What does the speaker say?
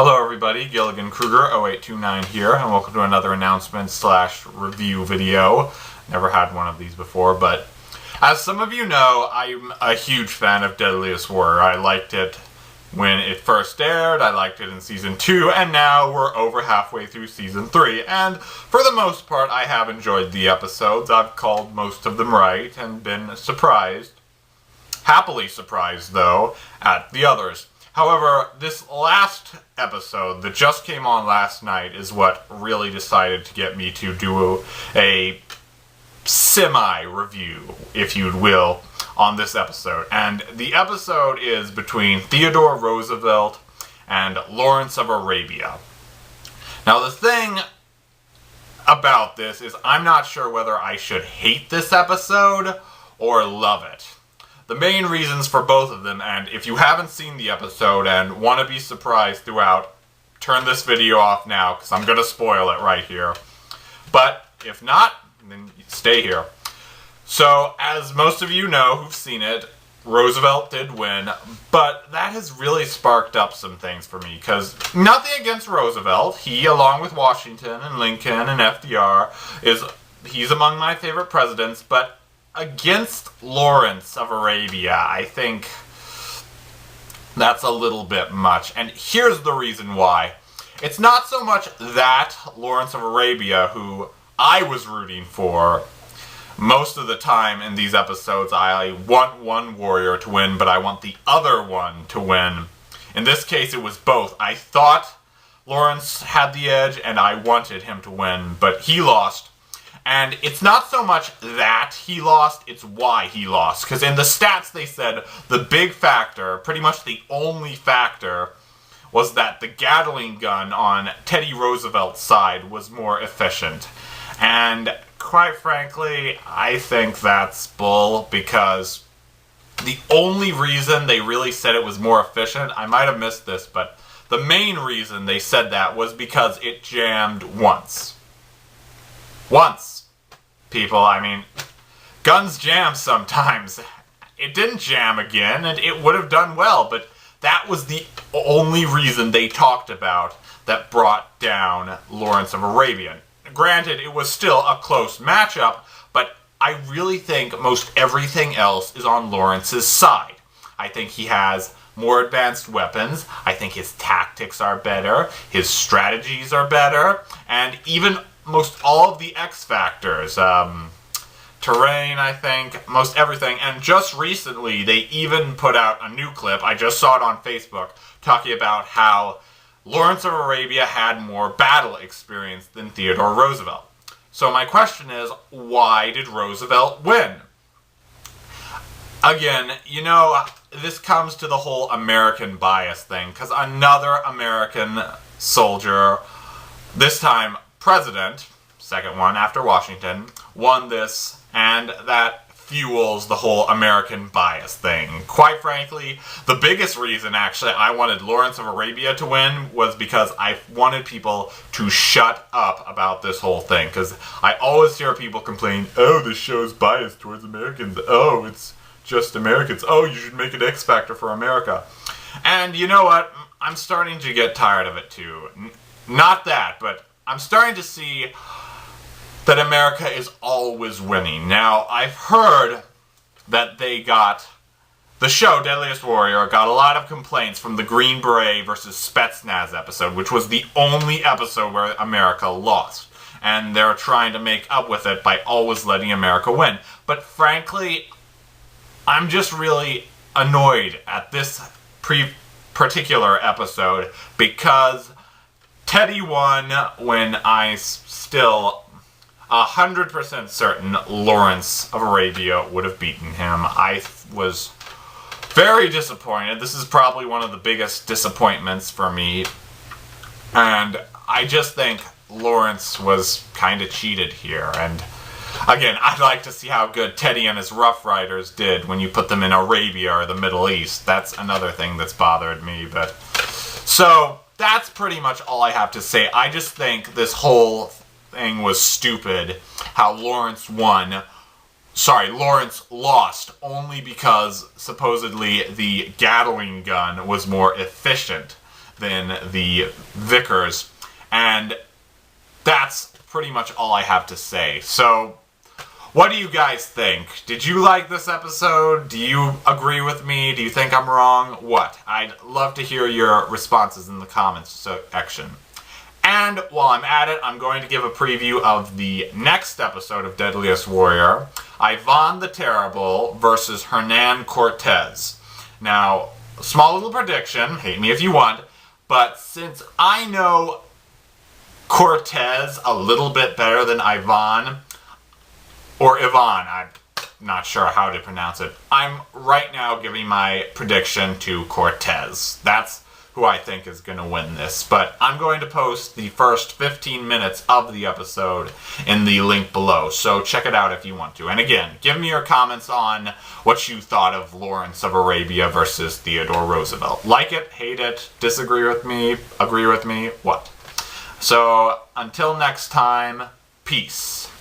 Hello everybody, Gilligan Kruger 0829 here, and welcome to another announcement / review video. Never had one of these before, but as some of you know, I'm a huge fan of Deadliest Warrior. I liked it when it first aired, I liked it in Season 2, and now we're over halfway through Season 3, and for the most part I have enjoyed the episodes. I've called most of them right and been surprised, happily surprised though, at the others. However, this last episode that just came on last night is what really decided to get me to do a semi-review, if you will, on this episode. And the episode is between Theodore Roosevelt and Lawrence of Arabia. Now, the thing about this is I'm not sure whether I should hate this episode or love it. The main reasons for both of them, and if you haven't seen the episode and want to be surprised throughout, turn this video off now, because I'm going to spoil it right here. But if not, then stay here. So, as most of you know who've seen it, Roosevelt did win, but that has really sparked up some things for me, because nothing against Roosevelt. He, along with Washington and Lincoln and FDR, he's among my favorite presidents, but against Lawrence of Arabia, I think that's a little bit much. And here's the reason why. It's not so much that Lawrence of Arabia, who I was rooting for. Most of the time in these episodes, I want one warrior to win, but I want the other one to win. In this case, it was both. I thought Lawrence had the edge, and I wanted him to win, but he lost. And it's not so much that he lost, it's why he lost. Because in the stats they said the big factor, pretty much the only factor, was that the Gatling gun on Teddy Roosevelt's side was more efficient. And quite frankly, I think that's bull, because the only reason they really said it was more efficient, I might have missed this, but the main reason they said that was because it jammed once. Once. People, I mean, guns jam sometimes. It didn't jam again, and it would have done well, but that was the only reason they talked about that brought down Lawrence of Arabia. Granted, it was still a close matchup, but I really think most everything else is on Lawrence's side. I think he has more advanced weapons, I think his tactics are better, his strategies are better, and even most all of the X factors, terrain, I think, most everything. And just recently, they even put out a new clip, I just saw it on Facebook, talking about how Lawrence of Arabia had more battle experience than Theodore Roosevelt. So my question is, why did Roosevelt win? Again, you know, this comes to the whole American bias thing, because another American soldier, this time president, second one after Washington, won this, and that fuels the whole American bias thing. Quite frankly, the biggest reason, actually, I wanted Lawrence of Arabia to win was because I wanted people to shut up about this whole thing, because I always hear people complain, oh, this show's biased towards Americans, oh, it's just Americans, oh, you should make an X Factor for America. And you know what? I'm starting to get tired of it too. Not that, but I'm starting to see that America is always winning. Now, I've heard that the show, Deadliest Warrior, got a lot of complaints from the Green Beret versus Spetsnaz episode, which was the only episode where America lost. And they're trying to make up with it by always letting America win. But frankly, I'm just really annoyed at this particular episode, because Teddy won when I still 100% certain Lawrence of Arabia would have beaten him. I was very disappointed. This is probably one of the biggest disappointments for me. And I just think Lawrence was kind of cheated here. And again, I'd like to see how good Teddy and his Rough Riders did when you put them in Arabia or the Middle East. That's another thing that's bothered me. But so that's pretty much all I have to say. I just think this whole thing was stupid, how Lawrence lost only because supposedly the Gatling gun was more efficient than the vicars. And that's pretty much all I have to say. So, what do you guys think? Did you like this episode? Do you agree with me? Do you think I'm wrong? What? I'd love to hear your responses in the comments section. And while I'm at it, I'm going to give a preview of the next episode of Deadliest Warrior, Ivan the Terrible versus Hernan Cortez. Now, small little prediction, hate me if you want, but since I know Cortez a little bit better than Ivan, or Ivan, I'm not sure how to pronounce it, I'm right now giving my prediction to Cortez. That's who I think is going to win this. But I'm going to post the first 15 minutes of the episode in the link below, so check it out if you want to. And again, give me your comments on what you thought of Lawrence of Arabia versus Theodore Roosevelt. Like it, hate it, disagree with me, agree with me, what? So, until next time, peace.